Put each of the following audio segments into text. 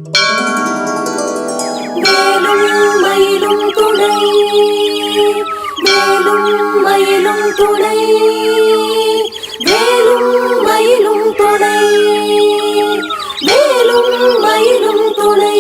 வேலும் மயிலும் துணை, வேலும் மயிலும் துணை, வேலும் மயிலும் துணை, வேலும் மயிலும் துணை.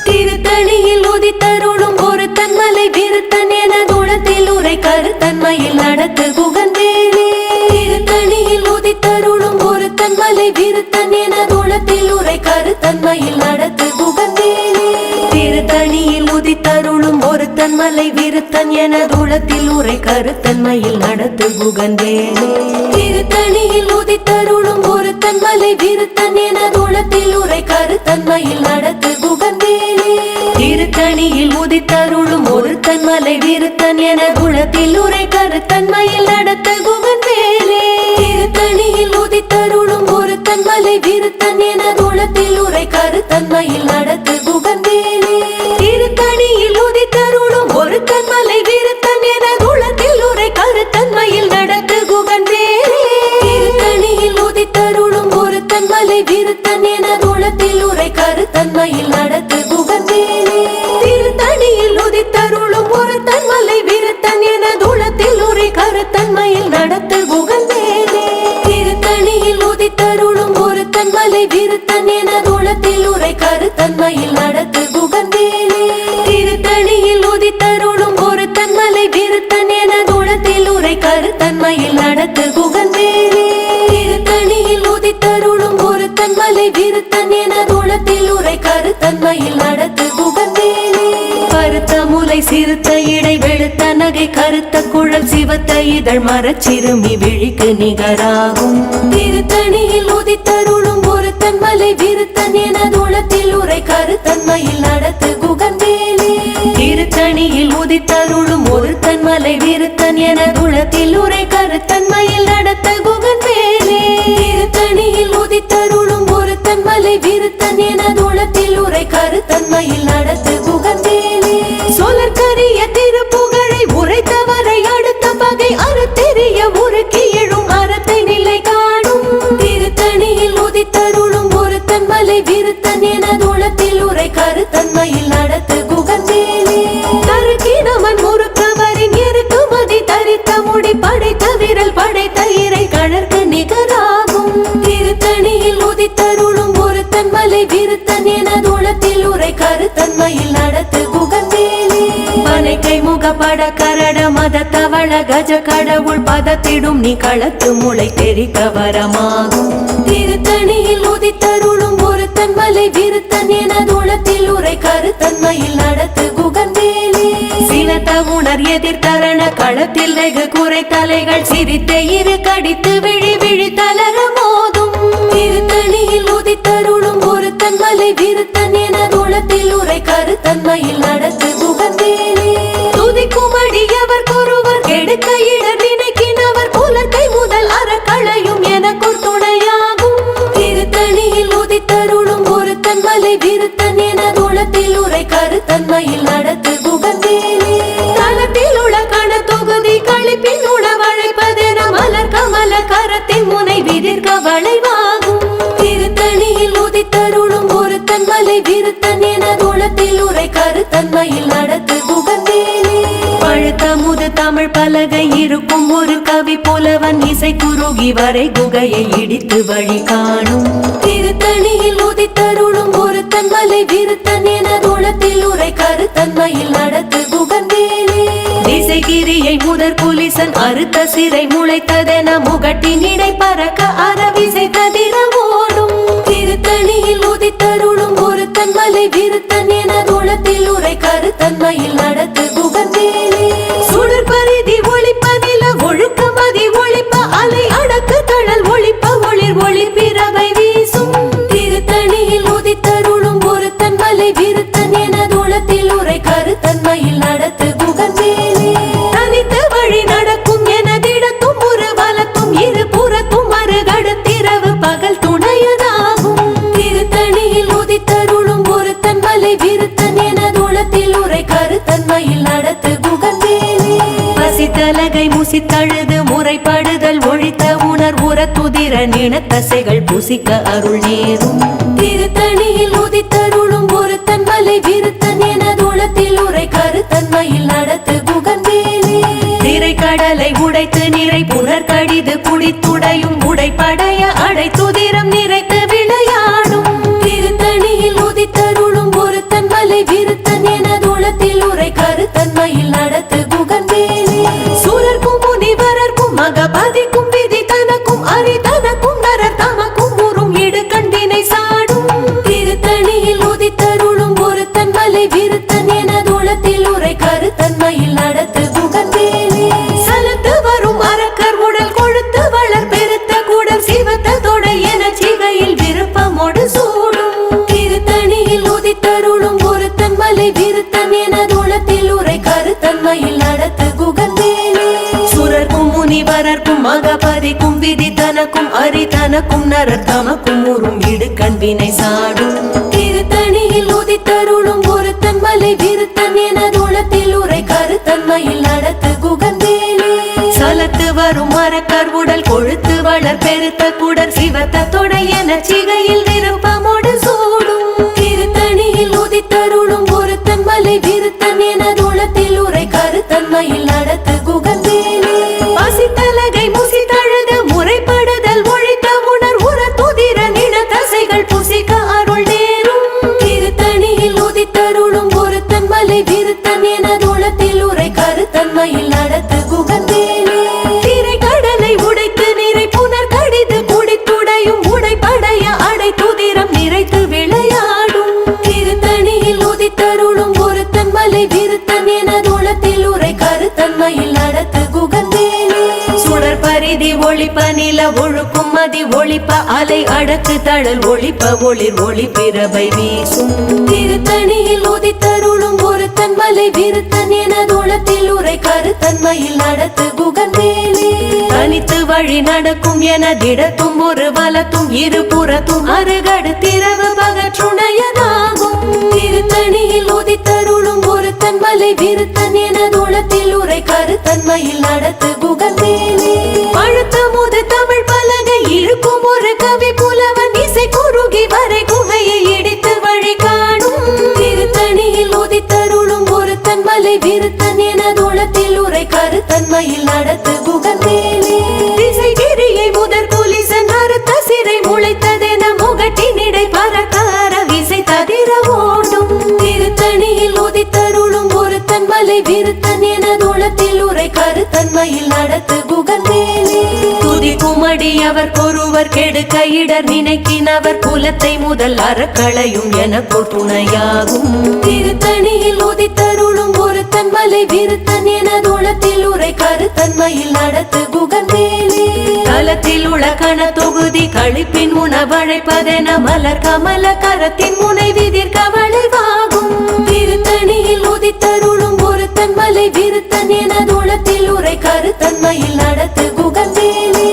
திருத்தணியில் உதித்தருளும் ஒரு தன்மலை விருத்தன் என குணத்தில் உரை கருத்தன்மையில் நடத்து குகந்தேலே. திருத்தணியில் உதித்தருளும் ஒரு தன்மலை விருத்தன் என குணத்தில் உரை கருத்தன்மையில் நடத்து குகந்தேலே. திருத்தணியில் உதித்தருளும் ஒரு தன்மலை விருத்தன் என குணத்தில் உரை கருத்தன்மையில் நடத்து குகந்தேலே. திருத்தணியில் உதித்தருளும் ஒரு தன்மலை விருத்தன் என குணத்தில் உரை கருத்தன்மையில் நடத்து குகந்தேலே. திருத்தணியில் உதித்தருளும் ஒரு தன்மலை விருத்தன் என குணத்தில் உரை கருத்தன்மையில் நடத்த குகந்தேலே. திருத்தணியில் உதித்தருளும் ஒரு தன்மலை விருத்தன் என குணத்தில் உரை கருத்தன்மையில் நடத்து குகந்தேலே. திருத்தணியில் உதித்தருளும் ஒரு தன்மலை விருத்தன் என குணத்தில் உரை கருத்தன்மையில் நடத்து குகந்தேலே. திருத்தணியில் உதித்தருளும் ஒரு தன்மலை விருத்தன் என குணத்தில் உரை கருத்தன்மையில் நடத்து குகந்தேலே. திருத்தணியில் உதித்தருளும் ஒரு தன்மலை விருத்தன் என குணத்தில் உரை கருத்தன்மையில் நடத்து குகந்தேலே. திருத்தணியில் உதித்தருளும் ஒரு தன்மலை விருத்தன் என குணத்தில் உரை கருத்தன்மையில் நடத்து குகந்தேலே. திருத்தணியில் உதித்தருளும் ஒரு தன்மலை விருத்தன் என குணத்தில் உரை கருத்தன்மையில் நடத்து குகந்தேலே. திருத்தணியில் உதித்தருளும் ஒரு தன்மலை விருத்தன் என குணத்தில் உரை கருத்தன்மையில் நடத்து குகந்தேலே. கருத்த முலை சிறுத்த இடை வெளுத்த நகை கருத்த குழல் சிவத்த இதழ் மரச்சிறுமி விழிக்கு நிகராகும். திருத்தணியில் உதித்தருளும் ஒரு தன்மலை விருத்தன் என குணத்தில் உரை கருத்தன்மையில் நடத்து குகந்தேலே. திருத்தணியில் உதித்தருளும் ஒரு தன்மலை விருத்தன் என குணத்தில் உரை கருத்தன்மையில் நடத்த குகந்தேலே. திருத்தணியில் உதித்தருளும் ஒரு தன்மலை விருத்தன் என குணத்தில் உரை கருத்தன்மையில் நடத்து குகந்தேலே. சொலற்கரிய திருப்புகழை உரைத்தவரை அடுத்த பகை அறத்தெரிய உருக்கி எழும் அறத்தை நிலை காணும். திருத்தணியில் உதித்தருளும் ஒரு தன்மலை விருத்தன் என குணத்தில் உரை கருத்தன்மையில் நடத்து குகந்தேலே. கருக்கினவன் முறுக்கவரின் இருக்குமதி தரித்த முடி படைத்த விரல் படைத்த இறை கழற்கு நிகராகும். திருத்தணியில் உதித்தருளும் ஒரு தன்மலை விருத்தன் என குணத்தில் உரை கருத்தன்மையில் நடத்து குகந்தேலே. பனைக்கை முகப்பட கரட மத தவள கஜ கடவுள் பதத்திடும் நீ களத்து முளை தெரிக்க வரமாகும். திருத்தணியில் உதித்தருளும் ஒரு தன்மலை விருத்தன் என குணத்தில் உரை கருத்தன்மையில் நடத்து குகந்தேலே. சினத்த உணர் எதிர்த்தரண களத்தில் வெகு குறை தலைகள் சிரித்த இரு கடித்து விழி விழி தளர மோதும். திருத்தணியில் உதித்தருளும் ஒரு தன்மலை விருத்தன் என குணத்தில் உரை கருத்தன்மையில் நடத்து குகந்தேலே. துதிக்கும் அடியவர் ஒருவர் கெடுக்க இடர் நினைக்கினவர் குலத்தை முதல் அறக்களையும் எனக்குள் துணையாகும். திருத்தணியில் உதித்தருளும் ஒரு தன்மலை விருத்தன் என குணத்தில் உரை கருத்தன்மையில் நடத்து குகந்தேலே. தளத்தில் உள்ள கண தொகுதி கழிப்பின் உணவழைப்பதென மலர் கமல கரத்தின் முனை விதிர்க்க வளைவாகும். திருத்தணியில் உதித்தருளும் ஒரு தன்மலை விருத்தன் என குணத்தில் உரை கருத்தன்மையில் நடத்து குகந்தேலே. பழுத்த முது தமிழ் பலகை இருக்கும் ஒரு கவி புலவன் இசை குறுகி வரை குகையை இடித்து வழி காணும். திருத்தணியில் உதித்தருளும் ஒரு தன்மலை விருத்தன் என குணத்தில் உரை கருத்தன்மையில் நடத்து குகந்தேலே. திசைகிரியை முதற் புலிசன் அறுத்த சிறை முளைத்ததென முகட்டின் இடை பறக்க அறவிசை ததிர ஓடும். திருத்தணியில் உதித்தருளும் ஒரு தன்மலை விருத்தன் என குணத்தில் உரை கருத்தன்மையில் நடத்து குகந்தேலே. சுடர் பரிதி ஒளிப்ப நில ஒழுக்க மதி ஒளிப்ப அலை அடக்கு தழல் ஒளிப்ப ஒளிர் ஒளி பிறவை வீசும். திருத்தணியில் உதித்தருளும் ஒரு தன்மலை விருத்தன் என குணத்தில் உரை கருத்தன்மையில் நடத்து குகந்தேலே. தனித்த வழி நடக்கும் என திடத்தும் ஒரு வலத்தும் இரு புறத்தும் மறுகடுத்திரவு பகல் துணையதாகும். திருத்தணியில் உதித்தருளும் ஒரு தன்மலை விருத்தன் என குணத்தில் உரை கருத்தன்மையில் நடத்து குகந்தேலே. பசித்தலகை முசித்தழுது முறைப்படுதல் ஒழித்த உணர்வுற துதிர நினத்தசைகள் புசிக்க அருள் நேரும் திருத்தணியில் உதித்தருளும் ஒரு தன்மலை விருத்தன் எனதுளத்தில் உரை கருத்தன்மையில் நடத்து குகன்வேலே திரை கடலை உடைத்து நிறை புனர் கடிது குடித்துடையும் உடைப்படைய அடை துதிரம் நிறைத்து விளையாடும் திருத்தணியில் உதித்தருளும் ஒரு தன்மலை விருத்தன் எனதுளத்தில் உரை கருத்தன்மையில் நடத்து குகன்வேலே சூரர்க்கும் முனிவரர்க்கும் மகபதிக்கும் விதி தனக்கும் அரி தனக்கும் நரர் தமக்கும் உறும் இடு கண்டினை சாடும் திருத்தணியில் உதித்தருளும் ஒரு தன்மலை விருத்தன் எனதுளத்தில் உரை கருத்தன்மையில் நடத்து குகன்வேலே சலத்து வரும் அரக்கர் உடல் கொழுத்து வளர் பெருத்த கூடல் சிவத்த தொடை என சிகையில் விருப்பமோடு சூடும் திருத்தணியில் உதித்தருளும் ஒரு தன்மலை விருத்தன் எனதுளத்தில் உரை கருத்தன்மையில் நடத்து குகன்வேலே சுரர்க்கும் முனிவரர்க்கும் மகபதிக்கும் விதி தனக்கும் அரி தனக்கும் நரர் தமக்கும் உறும் இடு கண்வினை சாடும் திருத்தணியில் உதித்தருளும் ஒரு தன்மலை விருத்தன் எனதுளத்தில் உரை கருத்தன்மையில் நடத்து குகன்வேலே சலத்து வரும் மரக்கர் உடல் கொழுத்து வளர் பெருத்த குடர் சிவத்த தொடை என சிகையில் விருப்பமோடு சூடும் திருத்தணியில் உதித்தருளும் ஒரு தன்மலை விருத்தன் எனதுளத்தில் உரை கருத்தன்மையில் நடத்து குகன்வேலே பசித்தலகை முசித்தழுது முறைப்படுதல் ஒழித்த உணர் உற துதிர நினத்தசைகள் புசிக்க அருள் நேரும் திருத்தணியில் உதித்தருளும் ஒரு தன்மலை விருத்தன் எனதுளத்தில் உரை கருத்தன்மையில் நடத்து குகன்வேலே திரை கடலை உடைத்து நிறை புனர் கடிது குடித்துடையும் உடைப்படைய அடை துதிரம் நிறைத்து விளையாடும் திருத்தணியில் உதித்தருளும் ஒரு தன்மலை விருத்தன் எனதுளத்தில் உரை கருத்தன்மையில் நடத்து குகன்வேலே சுடர் பரிதி ஒளிப்ப நில ஒழுக்கும் மதி ஒளிப்ப அலை அடக்கு தழல் ஒளிப்ப ஒளிர் ஒளி பிறவை வீசும் திருத்தணியில் உதித்தருளும் ஒரு தன்மலை விருத்தன் எனதுளத்தில் உரை கருத்தன்மையில் நடத்து குகன்வேலே தனித்து வழி நடக்கும் என திடத்தும் ஒரு வலத்தும் இருபுறத்தும் அருகடு திரவு பகற்றுணையதாகும் திருத்தணியில் உதித்தருளும் ஒரு தன்மலை விருத்தன் எனதுளத்தில் உரை கருத்தன்மையில் நடத்து குகன்வேலே பழுத்த முது தமிழ் பலகை இருக்கும் ஒரு கவி புலவன் இசை குறுகி வரை குகையை இடித்து வழி காணும் திருத்தணியில் உதித்தருளும் ஒரு தன்மலை விருத்தன் எனதுளத்தில் உரை கருத்தன்மையில் நடத்து குகன்வேலே திசைகிரியை முதற் குலிசன் அறுத்த சிறை முளைத்ததென முகட்டினிடை பறக்கார விசை தவிர ஓடும் திருத்தணியில் உதித்தருளும் ஒரு தன்மலை விருத்தன் எனதுளத்தில் உரை கருத்தன்மையில் நடத்து குகன்வேலே துதி குமடி அவர் கொருவர் கெடுக்க இடர் நினைக்கினவர் குலத்தை முதல் அறக்களையும் எனக்கு துணையாகும் திருத்தணியில் உதித்தருளும் ஒரு தன்மலை விருத்தன் எனதுளத்தில் உரை கருத்தன்மையில் நடத்து குகன்வேலே தலத்தில் உள்ள கண தொகுதி கழிப்பின் உணவழைப்பதென மலர் கமல கரத்தின் முனை விதிர் கவளைவாகும் திருத்தணியில் உதித்தருளும் ஒரு தன்மலை விருத்தன் எனதுளத்தில் உரை கருத்தன்மையில் நடத்து குகன்வேலே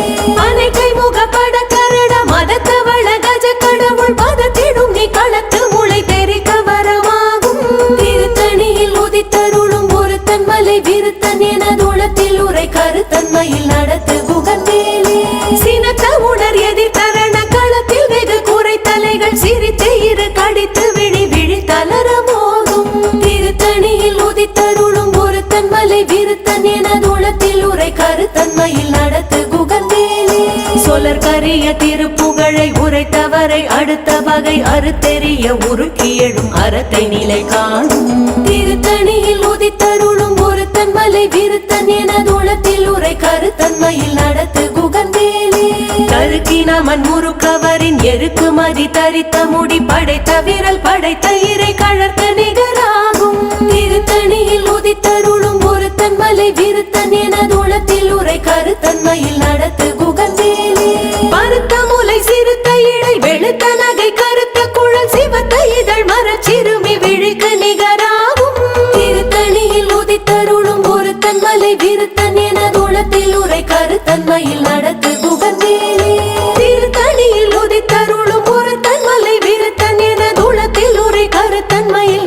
அனைக்கை முகப்பட கரட மதத்தவள கஜ கடவுள் பதத்திடும் நீ களத்து முளை தெரிக்க வரமாகும் திருத்தணியில் உதித்தருளும் ஒரு தன்மலை விருத்தன் எனதுளத்தில் உரை கருத்தன்மையில் நடத்து குகன்வேலே சினத்த உணர் எதிர் தரண களத்தில் வெகு குறை தலைகள் சிரித்து இரு கடித்து விழி விழி தளர மோதும் திருத்தணியில் உதித்தருளும் ஒரு தன்மலை விருத்தன் எனதுளத்தில் உரை கருத்தன்மையில் நடத்து குகன்வேலே சொலர் கரிய திருப்புகழை உரைத்தவரை அடுத்த வகை அறுத்தெறிய உருக்கி எழும் அறத்தை நிலை காணும் திருத்தணியில் உதித்தருளும் ஒரு தன்மலை விருத்தன் எனதுளத்தில் உரை கருத்தன்மையில் நடத்து குகன்வேலே தருக்கினமன் முறுக்கவரின் எருக்கு மதி தரித்த முடி படைத்த விரல் படைத்த இறை கழற்க நிகராகும் திருத்தணியில் உதித்தருளும் ஒரு தன்மலை விருத்தன் எனதுளத்தில் உரை கருத்தன்மையில் நடத்து குகன்வேலே பருத்த முலை சிறுத்த இடை வெளுத்த நகை கருத்த குழல் சிவத்த இதழ் மரச்சிறுமி விழிக்கு நிகராகும் திருத்தணியில் உதித்தருளும் ஒரு தன்மலை விருத்தன் எனதுளத்தில் உரை கருத்தன்மையில் நடத்து குகன்வேலே திருத்தணியில் உதித்தருளும் ஒரு தன்மலை விருத்தன் எனதுளத்தில் உரை கருத்தன்மையில்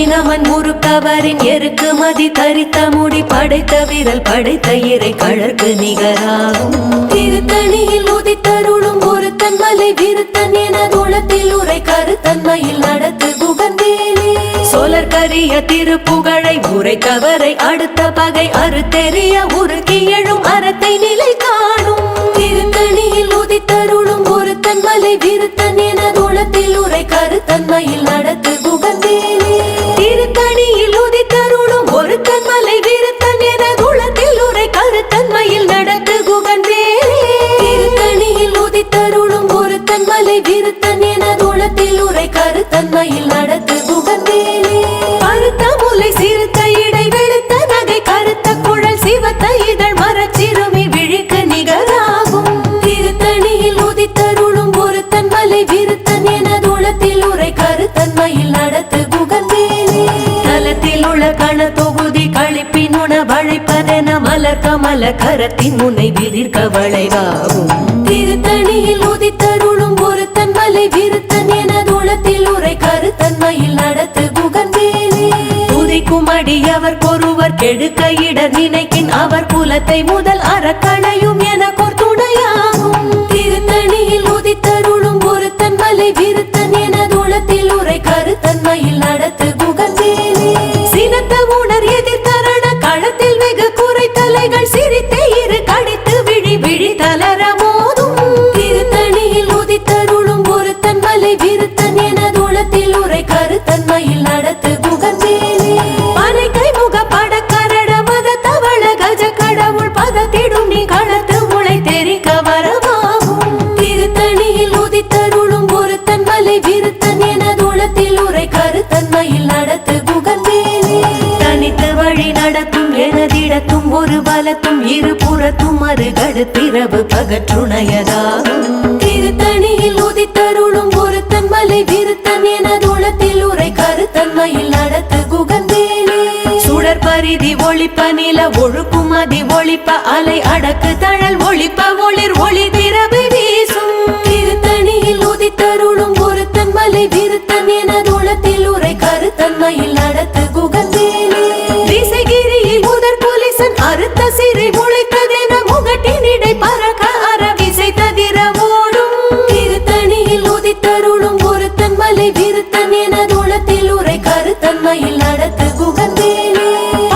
நமன் முறுக்கவரின் எருக்கு மதி தரித்த முடி படைத்த விரல் படைத்த இறை கழற்கு நிகராகும் திருத்தணியில் உதித்தருளும் ஒரு தன்மலை விருத்தன் என குணத்தில் உரை கருத்தன்மையில் நடத்து குகந்தேலே சோழர் கரிய திருப்புகழை உரைத்தவரை அடுத்த பகை அறுத்தெறிய உருக்கி எழும் அறத்தை நிலை காணும் திருத்தணியில் உதித்தருளும் ஒரு தன்மலை விருத்தன் என குணத்தில் உரை கருத்தன்மையில் நடத்து குகந்தேலே திருத்தணியில் உதித்தருளும் ஒரு தன்மலை விருத்தன் என குணத்தில் உரை கருத்தன்மையில் நடத்து குகந்தேலே திருத்தணியில் உதித்தருளும் ஒரு தன்மலை விருத்தன் என குணத்தில் உரை கருத்தன்மையில் நடத்து குகந்தேலே கருத்த முலை சிறுத்த இடை வெளுத்த நகை கருத்த குழல் சிவத்த இதழ் மரச்சிறுமி விழிக்கு நிகராகும் திருத்தணியில் உதித்தருளும் ஒரு தன்மலை விருத்தன் என குணத்தில் உரை கருத்தன்மையில் நடத்து குகந்தேலே தலத்தில் உள்ள கண தொகுதி கழிப்பின் உணவழைப்பதென மலர் கமல கரத்தின் முனை விதிர்க்க வளைவாகும் திருத்தணியில் உதித்தருளும் ஒரு தன்மலை விருத்தன் என குணத்தில் உரை கருத்தன்மையில் நடத்து குகந்தேலே துதிக்கும் அடியவர் பொறுவர் கெடுக்க இட நினைக்கின் அவர் குலத்தை முதல் அறக்களையும் என துணையாகும் திருத்தணியில் உதித்தருளும் ஒரு தன்மலை விருத்தன் என குணத்தில் உரை கருத்தன்மையில் நடத்து குகந்தேலே சினத்த உணர் எதிர்த்தரண களத்தில் வெகு குறை தலைகள் சிரித்தே இரு கடித்து விழி விழி தளர மோதும் திருத்தணியில் உதித்தருளும் ஒரு தன்மலை விருத்தன் என குணத்தில் உரை கருத்தன்மையில் நடத்து குகந்தேலே பனைக்கை முக பட கரட மத தவள கஜ கடவுள் பதத்திடும் நீ களத்து முளை தெரிக்க வரவாகும் திருத்தணியில் உதித்தருளும் ஒரு தன்மலை விருத்தன் என குணத்தில் உரை கருத்தன்மையில் நடத்து குகந்தேலே தனித்து வழி நடத்தும் எனதிடத்தும் ஒரு பலத்தும் இரு புறத்தும் அருகடுத்திரவு பகற்றுணையதாகும் திருத்தணியில் உதித்தருளும் ஒரு தன்மலை விருத்தன் என குணத்தில் உரை கருத்தன்மையில் நடத்து குகந்தேலே சுடர் பரிதி ஒளிப்ப நில ஒழுக்கும் அதி ஒளிப்ப அலை அடக்கு தழல் ஒளிப்ப ஒளிர் ஒளி திரவு வீசும் திருத்தணியில் உதித்தருளும் ஒரு தன்மலை விருத்தன் என குணத்தில் உரை கருத்தன்மையில் நடத்து குகந்தேலே திசைகிரியில் முதற் புலிசன் அறுத்த சிறை முளைத்ததென முகட்டினிடை பறக்க அற விசை ததிர ஓடும் திருத்தணியில் உதித்தருளும் ஒரு தன்மலை விருத்தன் என குணத்தில் உரை கருத்தன்மையில் நடத்து குகந்தேலே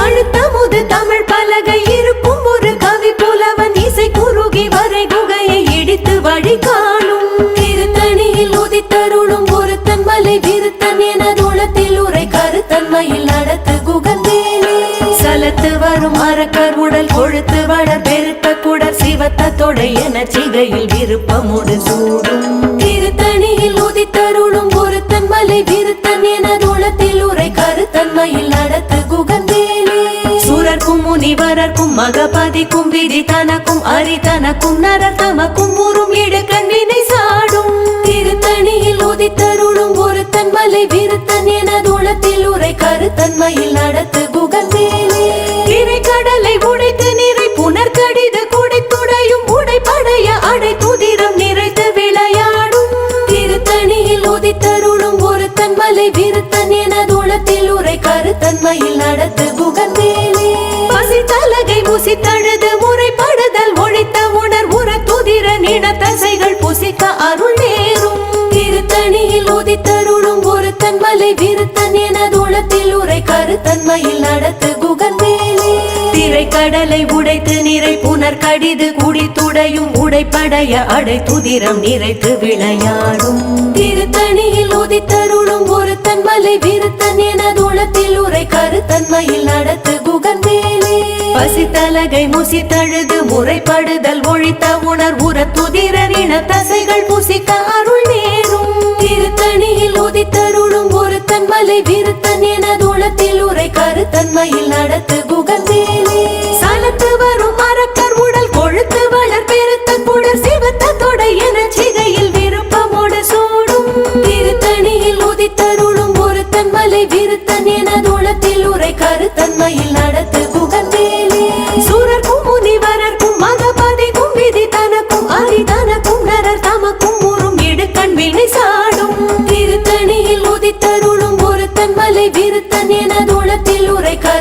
அழுத்த முது தமிழ் பலகை இருக்கும் ஒரு கவி புலவன் இசை குறுகி வரை குகையை இடித்து வழி காணும் திருத்தணியில் உதித்தருளும் ஒரு தன்மலை விருத்தன் என குணத்தில் உரை கருத்தன்மையில் நடத்து குகந்தேலே சலத்து வரும் அரக்கர் உடல் கொழுத்து வளர் பெருத்த குடர் சிவத்த தொடை என சிகையில் விருப்பமுடு சூடும் திருத்தணியில் உதித்தருளும் ஒரு தன்மலை விருத்தன் என குணத்தில் உரை கருத்தன்மையில் நடத்து குகந்தேலே சுரர்க்கும் முனிவரர்க்கும் மகபதிக்கும் விதி தனக்கும் அரி தனக்கும் நரர் தமக்கும் ஊரும் இடுக்கண் வினை சாடும் திருத்தணியில் உதித்தருளும் ஒரு தன்மலை விருத்தன் என குணத்தில் உரை கருத்தன்மையில் நடத்து குகந்தேலே திரை கடலை உடைத்து நிறை புனர் கடிது குடித்துடையும் உடைப்படைய அடை துதிரம் நிறைத்து விளையாடும் திருத்தணியில் உதித்தருளும் ஒரு தன்மலை விருத்தன் என குணத்தில் உரை கருத்தன்மையில் நடத்து குகந்தேலே பசி தலகை முசி தழுது முறைப்படுதல் ஒழித்த உணர் உர துதிர நின தசைகள் புசிக்க அருள் நேரும் திருத்தணியில் உதித்தருளும் ஒரு தன்மலை விருத்தன் என குணத்தில் உரை கருத்தன்மையில் நடத்து குகந்தேலே திரை கடலை உடைத்து நிறை புனர் கடிது குடித்துடையும் உடைப்படைய அடை துதிரம் நிறைத்து விளையாடும் திருத்தணியில் உதித்தருளும் ஒரு தன்மலை விருத்தன் என குணத்தில் உரை கருத்தன்மையில் நடத்து குகந்தேலே பசி தலகை முசி தழுது முறைப்படுதல் ஒழித்த உணர் உர துதிரர் இன தசைகள் புசிக்க அருள் நேரும் திருத்தணியில் உதித்தருளும் ஒரு தன்மலை விருத்தன் என குணத்தில் உரை கருத்தன்மையில் நடத்து குகந்தேலே சலத்து வரும் அரக்கர் உடல் கொழுத்து வளர் பெருத்த குடர் சிவத்த தொடை என சிகையில் விருப்பமோடு சூடும் திருத்தணியில் உதித்தருளும் ஒரு தன்மலை விருத்தன் என குணத்தில் உரை கருத்தன்மையில் நடத்து குகந்தேலே சுரர்க்கும் முனிவரர்க்கும் மகபதிக்கும் விதி தனக்கும் அரி தனக்கும் நரர் தமக்கும் ஊரும் இடுக்கண் வினை சாடும் திருத்தணியில் உதித்தருளும் ஒரு தன்மலை விருத்தன்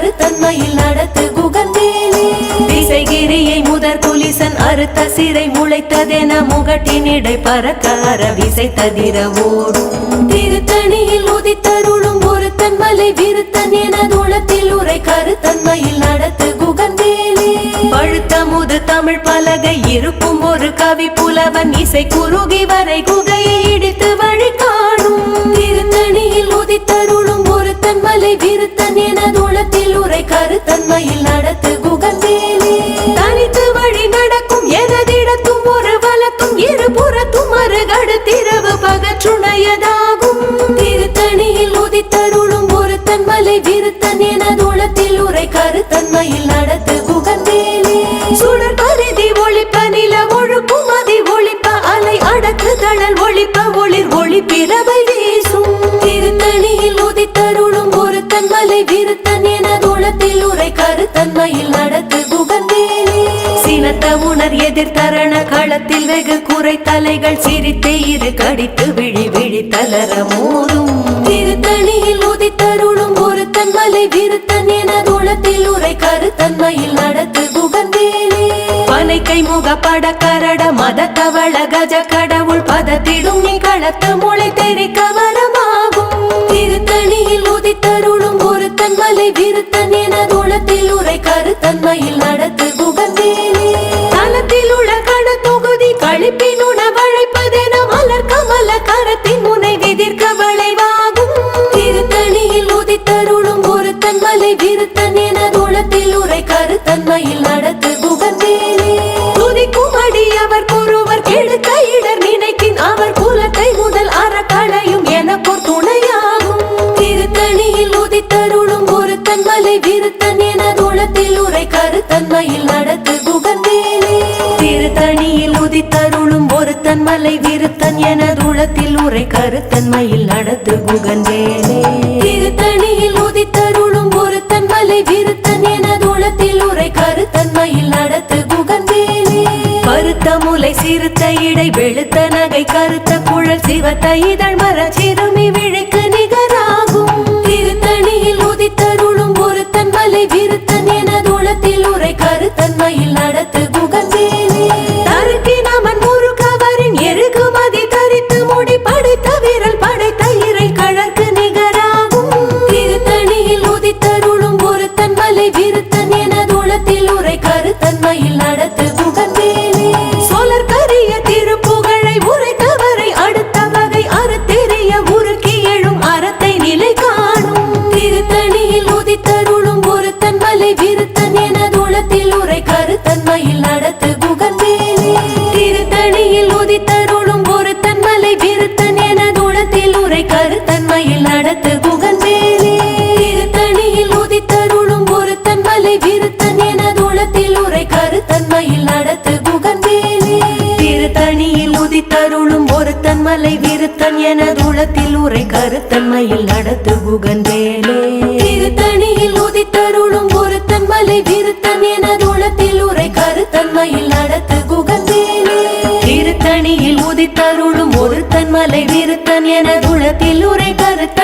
கருத்தன்மையில் நடத்து குகன்வேலே திசைகிரியை முதற் குலிசன் அறுத்த சிறை முளைத்ததென முகட்டினிடை பறக்க அரவிசை ததிர ஓடும் திருத்தணியில் உதித்தருளும் ஒருத்தன் மலை விருத்தன் என தூளத்தில் உரை கருத்தன்மையில் நடத்து குகன்வேலே பழுத்த முது தமிழ் பலகை இருக்கும் ஒரு கவி புலவன் இசை குறுகி வரை குகையை இடித்து வழி காணும் திருத்தணியில் உதித்தருளும் ஒருத்தன் மலை விருத்தன் என தூளத்தில் உரை கருத்தன்மையில் நடத்து குகன்வேலே தனித்து வழி நடக்கும் எனதிடத்தும் ஒரு வலத்தும் இருபுறத்தும் அருகடு திரவு பகற்றுணையதாகும் திருத்தணியில் உதித்தருளும் ஒருத்தன் மலை விருத்தன் என தூளத்தில் உரை கருத்தன்மையில் நடத்து குகன்வேலே சுடர் பரிதி ஒளிப்ப நில ஒழுப்பு மதி ஒளிப்ப அலை அடக்கு தழல் ஒளிப்ப ஒளிர் ஒளி பிறவை வீசும் திருத்தணியில் உதித்தருளும் ஒருத்தன் மலை விருத்தன் என தூளத்தில் உரை கருத்தன்மையில் நடத்து குகன்வேலே சினத்த உணர் எதிர் தரண களத்தில் வெகு குறை தலைகள் சிரித்து இரு கடித்து விழி விழி தளர மோதும் திருத்தணியில் உதித்தருளும் ஒருத்தன் மலை விருத்தன் என தூளத்தில் உரை கருத்தன்மையில் நடத்து குகன்வேலே பனைக்கை முகப்பட கரட மத கவள கஜ கடவுள் பதத்திடும் நீ களத்த முளை தெரிக்க வரமாகும் திருத்தணியில் உதித்தருளும் ஒருத்தன் மலை விருத்தன் என தூளத்தில் உரை கருத்தன்மையில் நடத்து குகன்வேலே தலத்தில் உள்ள கட தொகுதி கழிப்பின் உணவழைப்பதென மலர் கமல கரத்தின் முனை விதிர்க்க வளைவாகும் திருத்தணியில் உதித்தருளும் ஒருத்தன் மலை விருத்தன் என தூளத்தில் உரை கருத்தன்மையில் நடத்து குகன்வேலே துதிக்கும் அடியவர் ஒருவர் கெடுக்க இடர் நினைக்கின் அவர் குலத்தை முதல் அறக்களையும் எனக்கோர் துணையாகும் திருத்தணியில் உதித்தருளும் ஒருத்தன் மலை விருத்தன் என தூளத்தில் உரை கருத்தன்மையில் நடத்து குகன்வேலே திருத்தணியில் உதித்தருளும் ஒருத்தன் மலை விருத்தன் என தூளத்தில் உரை கருத்தன்மையில் நடத்து குகன்வேலே திருத்தணியில் உதித்தருளும் ஒருத்தன் மலை விருத்தன் என தூளத்தில் உரை கருத்தன்மையில் நடத்து குகன்வேலே பருத்த முலை சிறுத்த இடை வெளுத்த நகை கருத்த குழல் சிவத்த இதழ் மர சிறுமி விழிக்கு நிகராகும் திருத்தணியில் உதித்தருளும் ஒருத்தன் மலை விருத்தன் என தூளத்தில் உரை கருத்தன்மையில் நடத்து குகன்வேலே தருக்கி நமன் முருகவரின் எருகு மதி தரித்து முடி படைத்த விரல் படைத்த இறை கழற்கு நிகராகும் திருத்தணியில் உதித்தருளும் ஒருத்தன் மலை விருத்தன் என தூளத்தில் உரை கருத்தன்மையில் நடத்து குகன்வேலே சோழர் கரிய திருப்புகழை உரைத்தவரை அடுத்த வகை அறத்தெரிய உருக்கி எழும் அறத்தை நிலை காணும் திருத்தணியில் உதித்தருளும் ஒருத்தன் மலை விருத்தன் என தூளத்தில் உரை கருத்தன்மையில் நடத்து குகன்வேலே திருத்தணியில் உதித்தருளும் ஒருத்தன் மலை விருத்தன் என தூளத்தில் உரை கருத்தன்மையில் நடத்து குகன்வேலே திருத்தணியில் உதித்தருளும் ஒருத்தன் மலை விருத்தன் என தூளத்தில் உரை கருத்தன்மையில் நடத்து குகன்வேலே திருத்தணியில் உதித்தருளும் ஒருத்தன் மலை விருத்தன் என தூளத்தில் உரை கருத்தன்மையில் நடத்து குகன்வேலே திருத்தணியில் உதித்தருளும் ஒருத்தன் மலை விருத்தன் என தூளத்தில் உரை கருத்தன்மையில் நடத்து குகன்வேலே திருத்தணியில் உதித்தருளும் ஒருத்தன் மலை விருத்தன் என தூளத்தில் உரை கருத்த